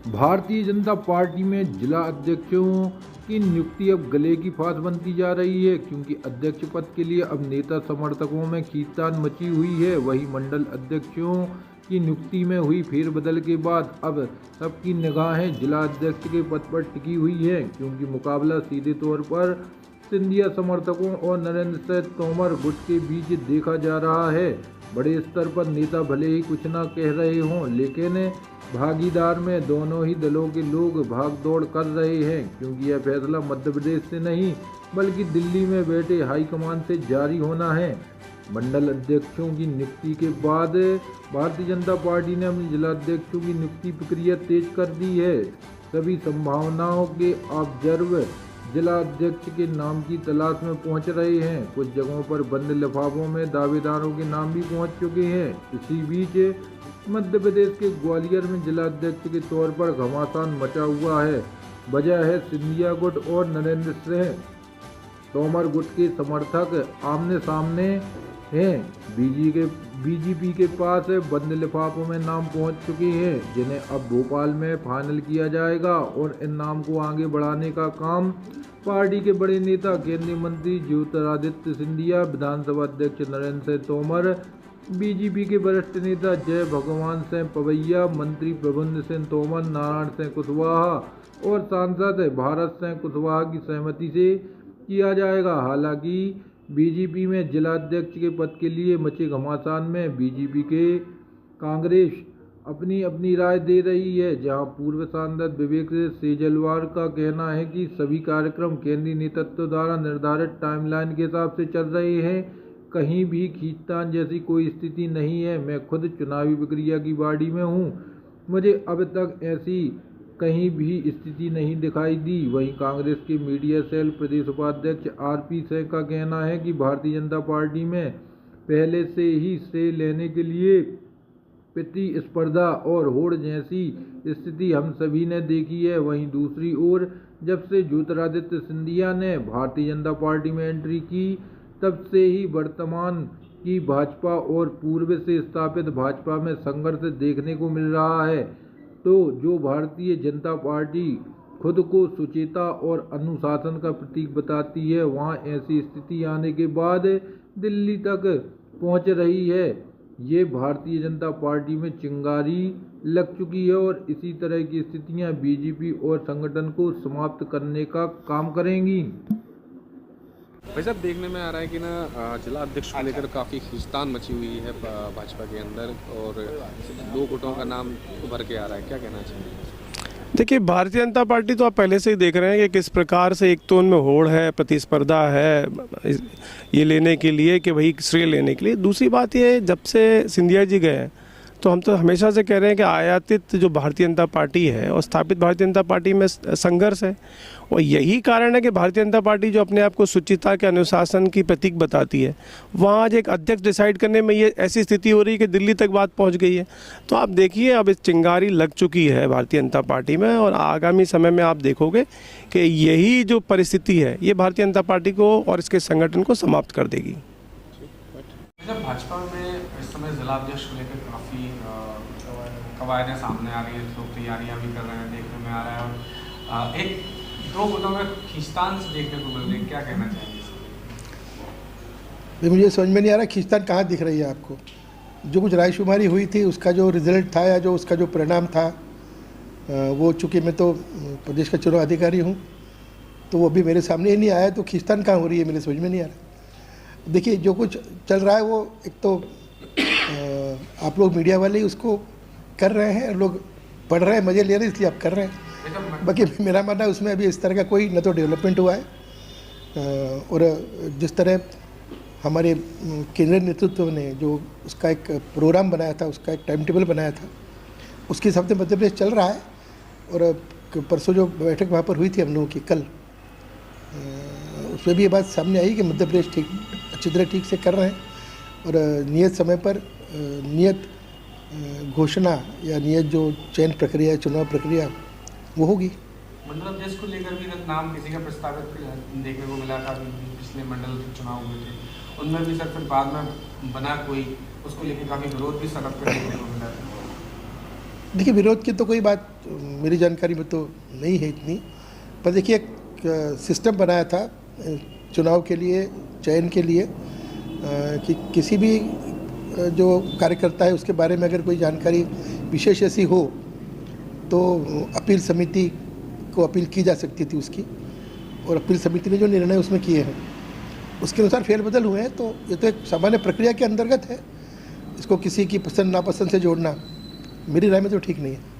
Bharatiya Janata party में जिला अध्यक्षों की नियुक्ति अब गले की फांस बनती जा रही है, क्योंकि अध्यक्ष पद के लिए अब नेता समर्थकों में खींचतान मची हुई है। वहीं मंडल अध्यक्षों की नियुक्ति में हुई फेरबदल के बाद अब सबकी निगाहें जिला अध्यक्ष के पद पर टिकी हुई है, क्योंकि मुकाबला सीधे तौर पर सिंधिया समर्थकों और नरेंद्र सिंह तोमर गुट के बीच देखा जा रहा है। बड़े स्तर पर नेता भले ही कुछ न कह रहे हों, लेकिन भागीदार में दोनों ही दलों के लोग भाग दौड़ कर रहे हैं, क्योंकि यह फैसला मध्य प्रदेश से नहीं बल्कि दिल्ली में बैठे हाईकमान से जारी होना है। मंडल अध्यक्षों की नियुक्ति के बाद भारतीय जनता पार्टी ने अपने जिला अध्यक्षों की नियुक्ति प्रक्रिया तेज कर दी है। सभी संभावनाओं के ऑब्जर्व जिला अध्यक्ष के नाम की तलाश में पहुंच रहे हैं। कुछ जगहों पर बंद लिफाफों में दावेदारों के नाम भी पहुंच चुके हैं। इसी बीच मध्य प्रदेश के ग्वालियर में जिला अध्यक्ष के तौर पर घमासान मचा हुआ है। वजह है सिंधिया गुट और नरेंद्र सिंह तोमर गुट के समर्थक आमने सामने हैं। बीजेपी के पास बंद लिफाफों में नाम पहुंच चुके हैं, जिन्हें अब भोपाल में फाइनल किया जाएगा और इन नाम को आगे बढ़ाने का काम पार्टी के बड़े नेता केंद्रीय मंत्री ज्योतिरादित्य सिंधिया, विधानसभा अध्यक्ष नरेंद्र सिंह तोमर, बीजेपी के वरिष्ठ नेता जय भगवान सिंह पवैया, मंत्री प्रभुंद सिंह तोमर, नारायण सिंह कुशवाहा और सांसद भारत सिंह कुशवाहा की सहमति से किया जाएगा। हालांकि बीजेपी में जिला अध्यक्ष के पद के लिए मचे घमासान में बीजेपी के कांग्रेस अपनी अपनी राय दे रही है, जहां पूर्व सांसद विवेक सेजलवार का कहना है कि सभी कार्यक्रम केंद्रीय नेतृत्व द्वारा निर्धारित टाइमलाइन के हिसाब से चल रहे हैं। कहीं भी खींचतान जैसी कोई स्थिति नहीं है। मैं खुद चुनावी प्रक्रिया की बाड़ी में हूं, मुझे अब तक ऐसी कहीं भी स्थिति नहीं दिखाई दी। वहीं कांग्रेस के मीडिया सेल प्रदेश उपाध्यक्ष आरपी सिंह का कहना है कि भारतीय जनता पार्टी में पहले से ही श्रेय लेने के लिए प्रतिस्पर्धा और होड़ जैसी स्थिति हम सभी ने देखी है। वहीं दूसरी ओर जब से ज्योतिरादित्य सिंधिया ने भारतीय जनता पार्टी में एंट्री की, तब से ही वर्तमान की भाजपा और पूर्व से स्थापित भाजपा में संघर्ष देखने को मिल रहा है। तो जो भारतीय जनता पार्टी खुद को सुचेता और अनुशासन का प्रतीक बताती है, वहां ऐसी स्थिति आने के बाद दिल्ली तक पहुंच रही है। ये भारतीय जनता पार्टी में चिंगारी लग चुकी है और इसी तरह की स्थितियां बीजेपी और संगठन को समाप्त करने का काम करेंगी। भाई साहब, देखने में आ रहा है कि ना जिला अध्यक्ष को लेकर काफ़ी खींचतान मची हुई है भाजपा के अंदर और दो गुटों का नाम उभर के आ रहा है, क्या कहना चाहिए? देखिए, भारतीय जनता पार्टी तो आप पहले से ही देख रहे हैं कि किस प्रकार से एक तो उनमें होड़ है, प्रतिस्पर्धा है ये लेने के लिए कि भाई श्रेय लेने के लिए। दूसरी बात ये है, जब से सिंधिया जी गए तो हम तो हमेशा से कह रहे हैं कि आयातित जो भारतीय जनता पार्टी है और स्थापित भारतीय जनता पार्टी में संघर्ष है। और यही कारण है कि भारतीय जनता पार्टी जो अपने आप को सुचिता के अनुशासन की प्रतीक बताती है, वहाँ आज एक अध्यक्ष डिसाइड करने में ये ऐसी स्थिति हो रही है कि दिल्ली तक बात पहुँच गई है। तो आप देखिए, अब इस चिंगारी लग चुकी है भारतीय जनता पार्टी में और आगामी समय में आप देखोगे कि यही जो परिस्थिति है ये भारतीय जनता पार्टी को और इसके संगठन को समाप्त कर देगी। भाजपा में इस समय जिला अध्यक्ष को लेकर काफ़ी कवायदें सामने आ रही है, लोग तैयारियां भी कर रहे हैं, देखने में आ रहा है और एक दो गुटों में खींचतान से देखने को मिल रही है, क्या कहना चाहिए? मुझे समझ में नहीं आ रहा खींचतान कहाँ दिख रही है आपको। जो कुछ रायशुमारी हुई थी उसका जो रिजल्ट था या जो उसका जो परिणाम था, वो चूँकि मैं तो प्रदेश का चुनाव अधिकारी हूँ तो वो अभी मेरे सामने ही नहीं आया, तो खींचतान कहाँ हो रही है मेरे समझ में नहीं आ रहा। देखिए, जो कुछ चल रहा है वो एक तो आप लोग मीडिया वाले ही उसको कर रहे हैं, लोग पढ़ रहे हैं, मज़े ले रहे हैं, इसलिए आप कर रहे हैं। बाकी मेरा मानना है उसमें अभी इस तरह का कोई न तो डेवलपमेंट हुआ है और जिस तरह हमारे केंद्रीय नेतृत्व ने जो उसका एक प्रोग्राम बनाया था, उसका एक टाइम टेबल बनाया था, उसके हिसाब से मध्य प्रदेश चल रहा है। और परसों जो बैठक वहाँ पर हुई थी हम लोगों की कल, उसमें भी ये बात सामने आई कि मध्य प्रदेश अच्छी तरह ठीक से कर रहे हैं और नियत समय पर नियत घोषणा या नियत जो चयन प्रक्रिया, चुनाव प्रक्रिया वो होगी। मंडल अध्यक्ष को लेकर भी नाम किसी का प्रस्तावित देखने को मिला था, पिछले मंडल चुनाव हुए थे, उनमें भी सर फिर बाद में बना कोई, उसको लेकर काफ़ी विरोध भी सड़क पर देखने को मिला था। देखिए, विरोध की तो कोई बात मेरी जानकारी में तो नहीं है इतनी, पर देखिए एक सिस्टम बनाया था चुनाव के लिए, चयन के लिए, कि किसी भी जो कार्यकर्ता है उसके बारे में अगर कोई जानकारी विशेष ऐसी हो तो अपील समिति को अपील की जा सकती थी उसकी, और अपील समिति ने जो निर्णय उसमें किए हैं उसके अनुसार फेरबदल हुए हैं। तो ये तो एक सामान्य प्रक्रिया के अंतर्गत है, इसको किसी की पसंद नापसंद से जोड़ना मेरी राय में तो ठीक नहीं है।